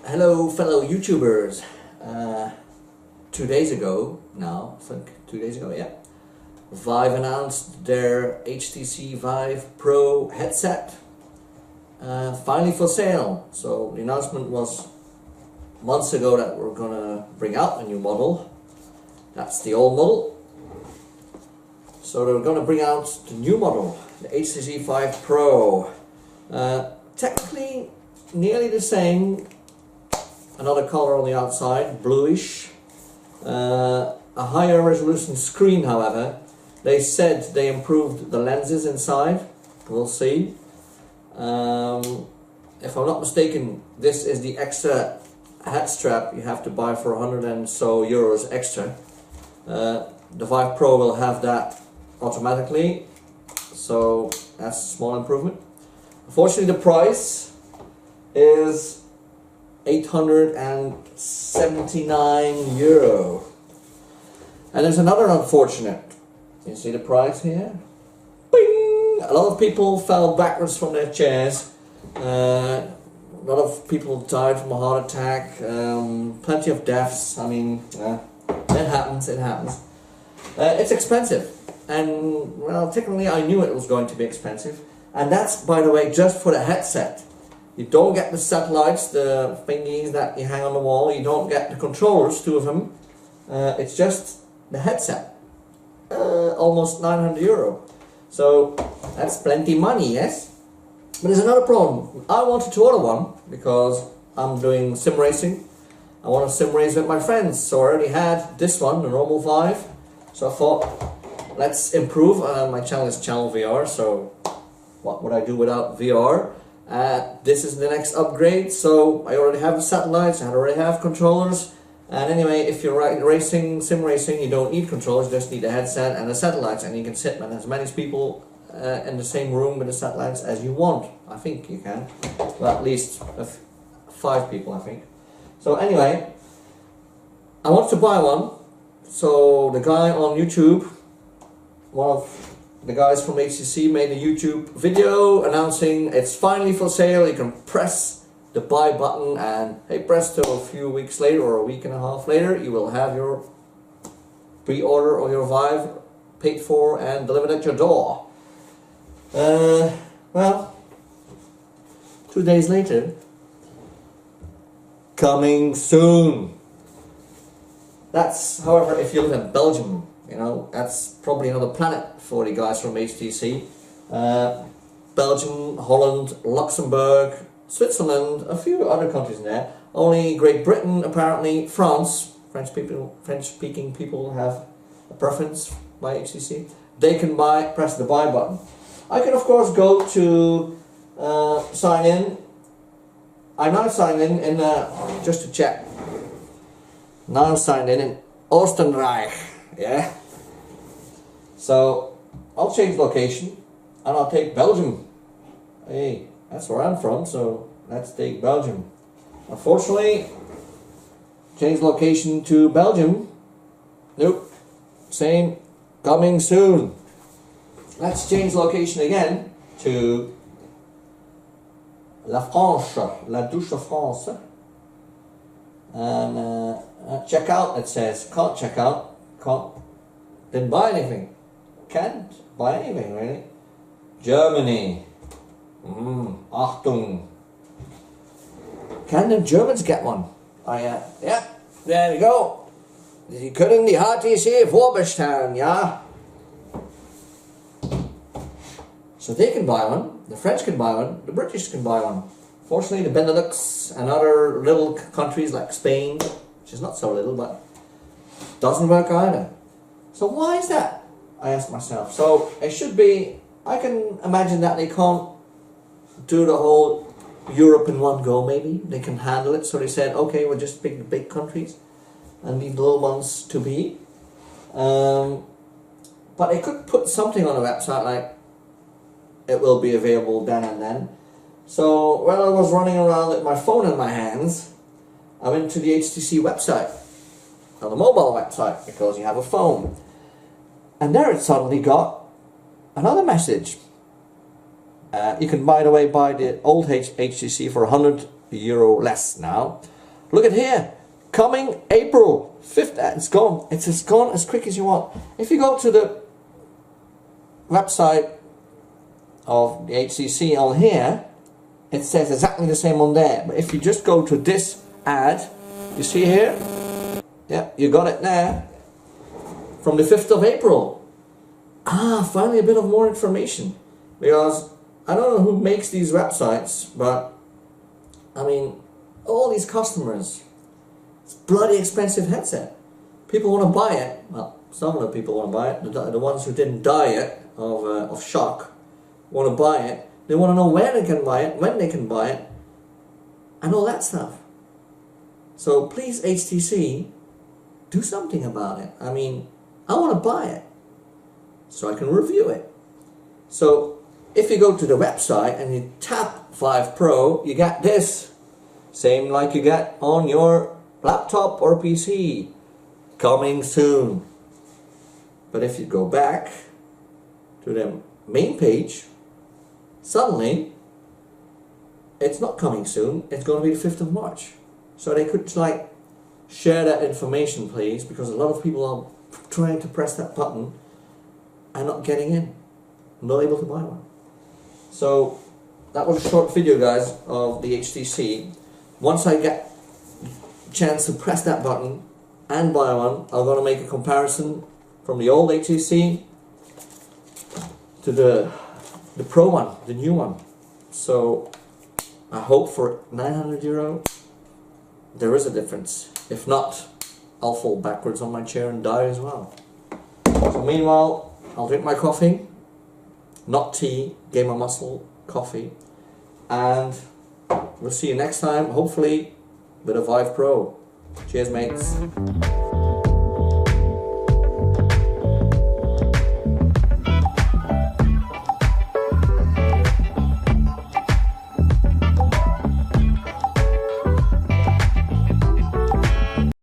Hello fellow YouTubers. 2 days ago now, I think 2 days ago, yeah, Vive announced their HTC VIVE Pro headset finally for sale. So the announcement was months ago that we're gonna bring out a new model. That's the old model. So they're gonna bring out the new model, the HTC VIVE Pro. Technically nearly the same. Another color on the outside, bluish. A higher resolution screen, however. They said they improved the lenses inside. We'll see. If I'm not mistaken, this is the extra head strap you have to buy for 100 and so euros extra. The Vive Pro will have that automatically, so that's a small improvement. Unfortunately, the price is 879 euro. And there's another unfortunate. You see the price here? Bing! A lot of people fell backwards from their chairs. A lot of people died from a heart attack. Plenty of deaths. I mean, it happens, it happens. It's expensive. And, well, technically I knew it was going to be expensive. And that's, by the way, just for the headset. You don't get the satellites, the thingies that you hang on the wall. You don't get the controllers, 2 of them. It's just the headset. Almost 900 euro. So that's plenty money, yes? But there's another problem. I wanted to order one because I'm doing sim racing. I want to sim race with my friends. So I already had this one, the normal Vive. So I thought, let's improve. My channel is Channel VR, so what would I do without VR? This is the next upgrade, so I already have the satellites, I already have controllers, and anyway, if you're sim racing, you don't need controllers, you just need a headset and the satellites, and you can sit with as many people in the same room with the satellites as you want. I think you can, well, at least 5 people, I think. So anyway, I want to buy one, so the guy on YouTube, one of the guys from HTC made a YouTube video announcing it's finally for sale. You can press the buy button and hey presto, a few weeks later or a week and a half later you will have your pre-order or your Vive paid for and delivered at your door. Well, 2 days later, coming soon. That's, however, if you live in Belgium. You know, that's probably another planet for the guys from HTC. Belgium, Holland, Luxembourg, Switzerland, a few other countries in there. Only Great Britain, apparently, France, French-speaking people have a preference by HTC. They can press the buy button. I can, of course, go to sign in. I'm now signed in just to check. Now I'm signed in Oostenrijk. Yeah, so I'll change location and I'll take Belgium. Hey, that's where I'm from, so let's take Belgium. Unfortunately, change location to Belgium. Nope, same, coming soon. Let's change location again to La France, La Douce France. And check out, it says, can't check out. Didn't buy anything. Can't buy anything, really. Germany. Achtung. Can the Germans get one? Yeah, there we go. Sie können die HTC vorbestellen, ja? So they can buy one, the French can buy one, the British can buy one. Fortunately, the Benelux and other little countries like Spain, which is not so little, but doesn't work either. So why is that? I asked myself. So it should be, I can imagine that they can't do the whole Europe in one go, maybe. They can handle it. So they said, okay, we'll just pick the big countries and leave the little ones to be. But they could put something on the website like, it will be available then and then. So while I was running around with my phone in my hands, I went to the HTC website. On the mobile website, because you have a phone. And there it suddenly got another message. You can, by the way, buy the old HTC for €100 less now. Look at here. Coming April 5th. It's gone. It's just gone as quick as you want. If you go to the website of the HTC on here, it says exactly the same on there. But if you just go to this ad, you see here? Yeah, you got it there. From the 5th of April. Finally a bit of more information. Because I don't know who makes these websites, but I mean, all these customers, it's a bloody expensive headset. People want to buy it. Well, some of the people want to buy it. The ones who didn't die yet of shock want to buy it. They want to know where they can buy it, when they can buy it, and all that stuff. So please, HTC, do something about it. I mean, I want to buy it so I can review it. So if you go to the website and you tap VIVE Pro, you get this. Same like you get on your laptop or PC. Coming soon. But if you go back to the main page, suddenly it's not coming soon. It's going to be the 5th of March. So they could like share that information, please, because a lot of people are trying to press that button and not getting in, not able to buy one. So that was a short video, guys, of the HTC. Once I get a chance to press that button and buy one, I'm going to make a comparison from the old HTC to the Pro one, the new one. So I hope for €900 there is a difference. If not, I'll fall backwards on my chair and die as well. So meanwhile, I'll drink my coffee, not tea, gain my muscle, coffee, and we'll see you next time, hopefully with a VIVE Pro. Cheers, mates.